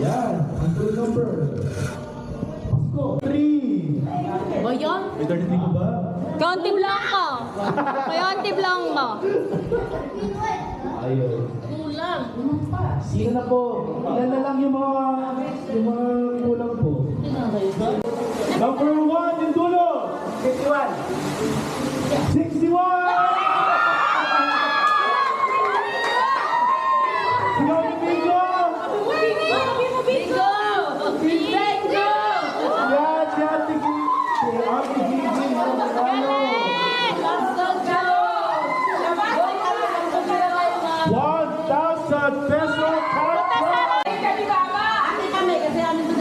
Yan, ang full number. Pasko, 3. Ba yan? May 33 ko ba? Kaunti lang ka. Kaunti lang mo. Ayun. Kulang. Sige na po. Ilan na lang yung mga kulang po. Number 1 yung dulo. 61. 61! Sino yung bingo? Bingo! Bingo! Yan, si Ate Gigi. Si Ate Gigi. Let's go, go! 1,000 peso cash prize.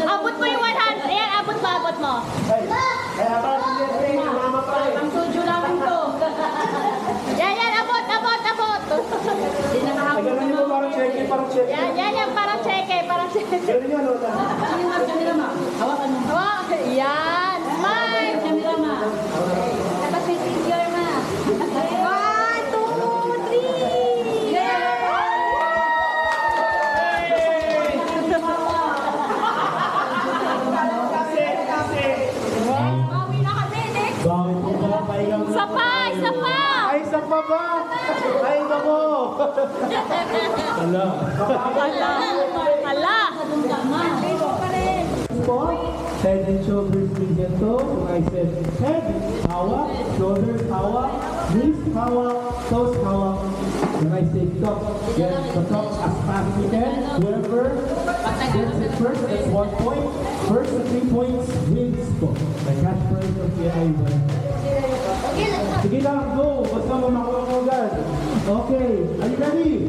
Abot mo yung 100. Ayan, abot ba? Abot mo. Kaya ba si Mama pa eh. Ang sujo namin to. Yan, yan. Abot, abot, abot. Hindi na Ay, makabot. ganun yung parang check-in, parang check-in. Yan, yan, yan. Parang cheque, parang cheque. Ganun yan, Lola. Hawakan mo. Yan. Smile. Camera, ma. Dapat may picture, ma. 1, 2, 3. Yeah! Bawi na kami, next. Bakit po ba? Pahingang Isa pa, isa pa. Ay, sa pa ba? Ay, nako. Ala. Hala. Hala. Head and shoulders, please, ganito. When I said head, hawak, shoulders, hawak, wrist, hawak, toes, hawak. When I say top, get the top as fast as you can. Whoever gets it first, that's 1 point. First to 3 points wins po. The cash prize of the IWA. Sige lang, go. Basta mamakuha ko agad. Okay, are you ready?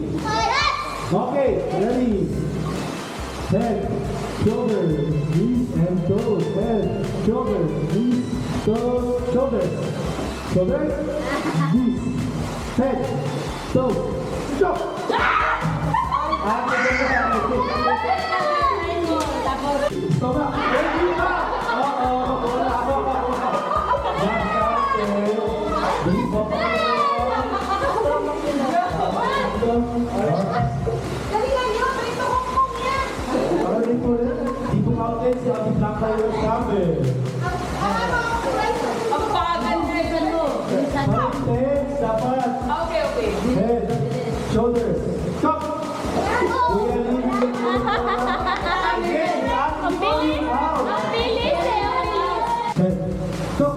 Okay, ready. Head, shoulders, knees and toes. Head, shoulders, knees, toes, shoulders. Shoulders, knees, head, toes, jump. Stop. Ready na. Wala ako. Di po mountain sa ating Black Fire Campbell. Ang pagandresan mo. Mountain, dapat. Okay, okay. Head, shoulders, top. We are leaving it again. Ang bilis. Ang bilis eh. Head, top.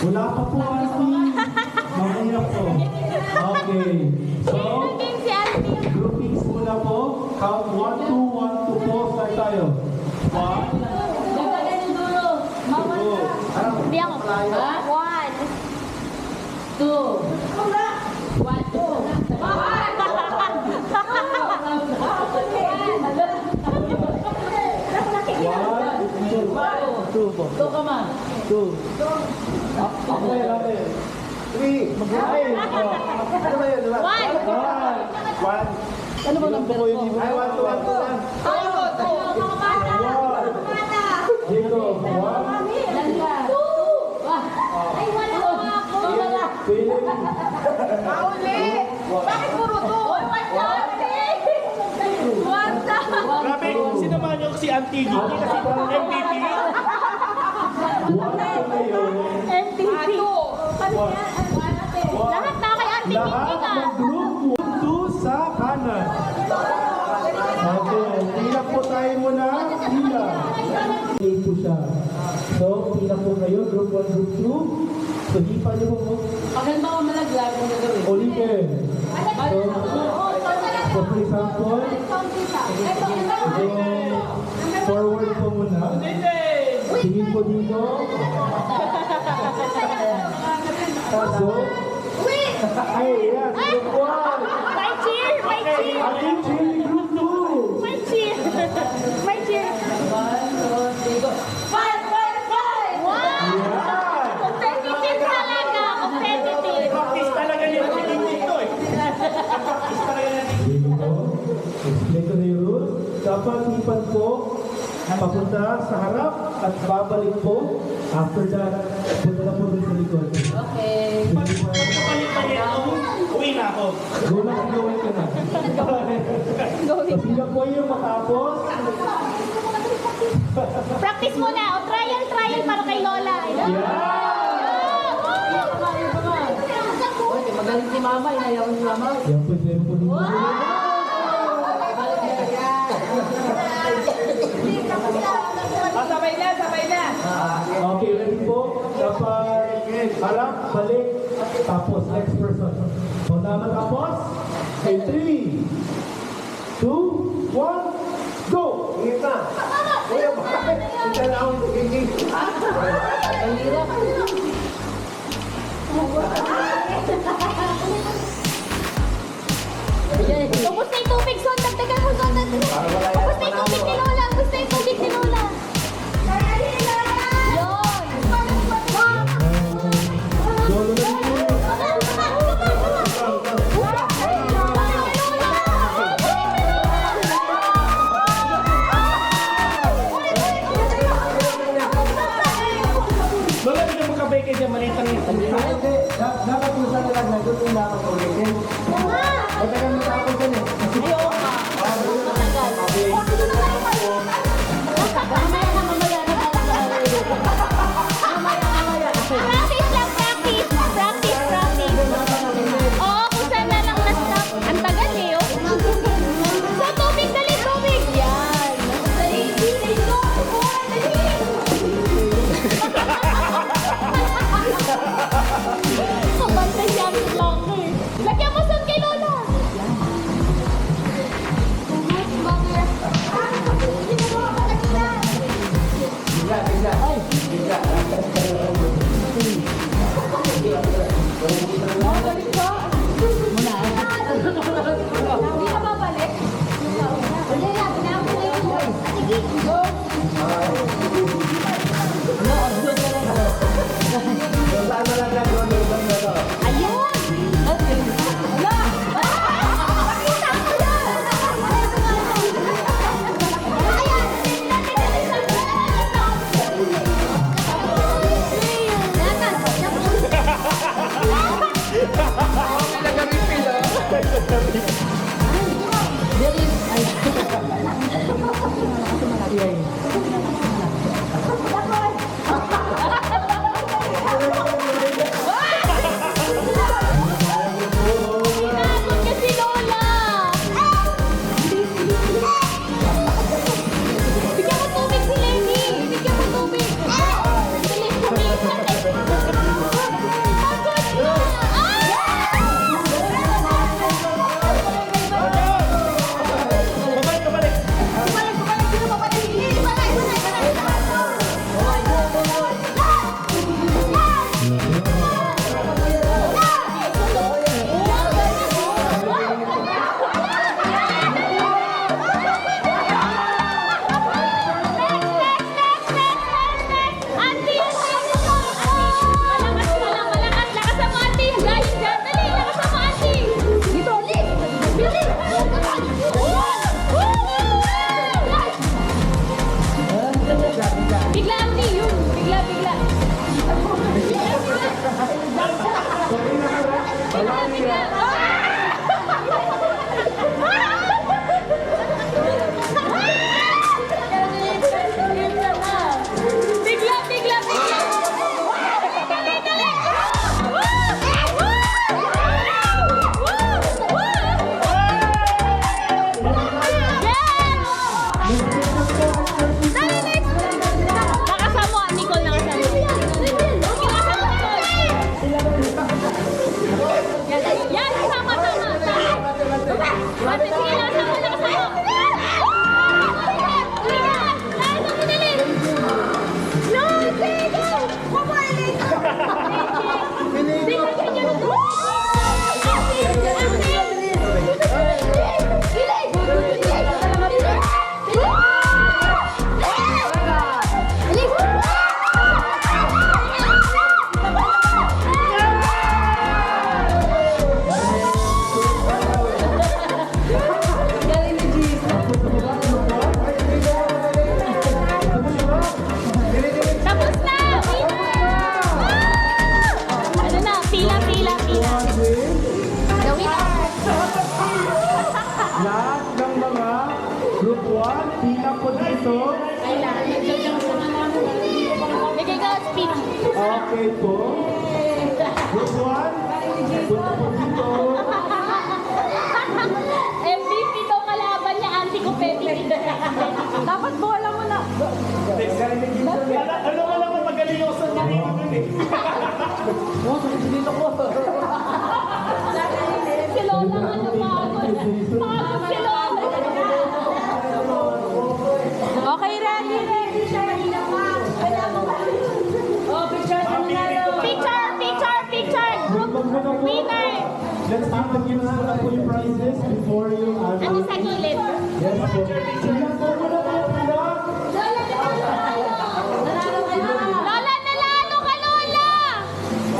Wala pa po, Auntie. Mamaya po. Okay. So, groupings muna po. Count 1, 2, 1, 2 po. Start tayo. 1, 2. Hindi ako. 1, 2. 2 ka man. 2. Okay. 3. Mag-ay. Ano ba yun? 1. 1. Ano ba number ko? Ay, 1, 2, 1, 2 lang. Dito. 1. Bakit puro 2? Grabe, sinamahan niyo si Auntie Gigi kasi MVP. MVP. Lahat na kay Auntie Gigi ka. Lahat ng group 2 sa kanan. Try mo na. Sila. Play po siya. So, pila po kayo. Group 1, group 2. So, hipa niyo po. Pagkan ba ako malaglag, ang gagawin? Ulitin. So, for example, so, forward po muna. Tingin po dito. So, ay, yan. Group 1. My cheer! My cheer! Ating cheering group 2. My cheer! My cheer! 1, 2, 3, go! 5, 5, 5! Wow! Yan. Competitive talaga! Competitive! Practice talaga niya ang dito eh. Practice talaga niya. Dito. Explain ko na yung rules. Dapat hipan po papunta sa harap at babalik po. After that, punta na po dun sa likod. Okay. Palit-palit ako. Uwi na ako. Go lang ang gawin ko na. So, sila po yung matapos. Practice muna! O trial para kay Lola! Yeah! Magaling si Mama, inayaw ni Mama. Yan po, yan po dito. Sabay na, sabay na! Okay, ready po? Dapat harap, balik, tapos next person. So, na matapos? Okay, 3, 2, 1, go! Ingat na. Kuya, bakit? Kita na akong tugiging. Ubus na yung tubig, Son! Dagdagan mo, Son! Ubus na yung tubig ni Lola! Ubus na yung tubig ni Lola! Yun! Lolo na rin po. Lola, hindi ka magkabay kayo dyan. Maliit lang yun. Hindi, dapat mo sa nilang nandun yung dapat ulitin. Matagal matapos yan eh. Practice lang, practice! Practice, practice! Oo, kung saan na lang na-stop. Ang tagal eh, oh. So, tubig, dali, tubig! Yan! Dali, dali, Kapantay siya ang vlogger. Lagyan mo, Son, kay Lola! Group 1, pila po dito. Bigay ka speech. Okay po. Group 1, punta po dito. MVP daw kalaban niya, anti-competitive. Dapat bola mo na. Ano ka naman magaling ako sa narinig dun eh. Si Lola nga napagod. Pagod si Lola. Okay, ready, ready. Picture, picture, picture. Group winner. Let's give the gifts muna po yung prizes before yung Ano sa gilid? Yes po. Sila po muna po, pila. Lola, nanalo ka, Lola!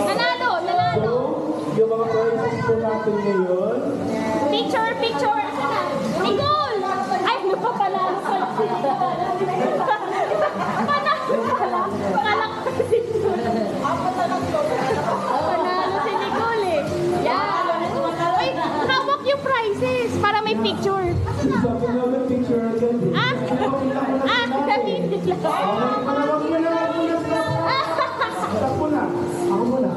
Nanalo, nanalo. So, yung mga prizes po natin ngayon. Picture, picture. Nicole! Ay, ano pa panalo ka? Panalo pala. Kalak pa si Nicole. Panalo si Nicole eh. Yan. Ay, hawak yung prizes para may picture. So, yung picture again. Ah! Ah! Nahihit lang. Wag muna. Ako muna.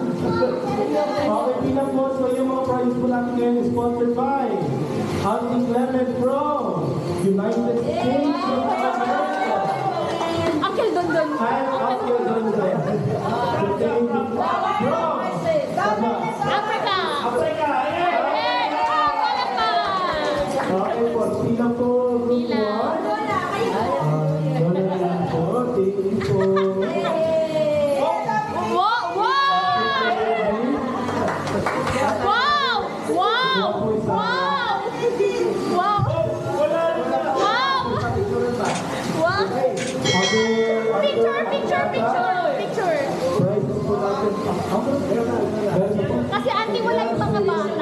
Okay, pila po. So, yung mga prizes po natin ngayon is sponsored by Auntie Clement from United States of America. Uncle Don Don. And Uncle Don Don. Africa. Africa, eh! Eh, wala pa. Okay po, pila po. Group 1. Wala lang po. Thank you po. Wow! Wow! Wow! Wow! Wow! Wow! Wow! Picture, picture, picture, picture. Prizes po natin. Kasi auntie wala yung mga bata.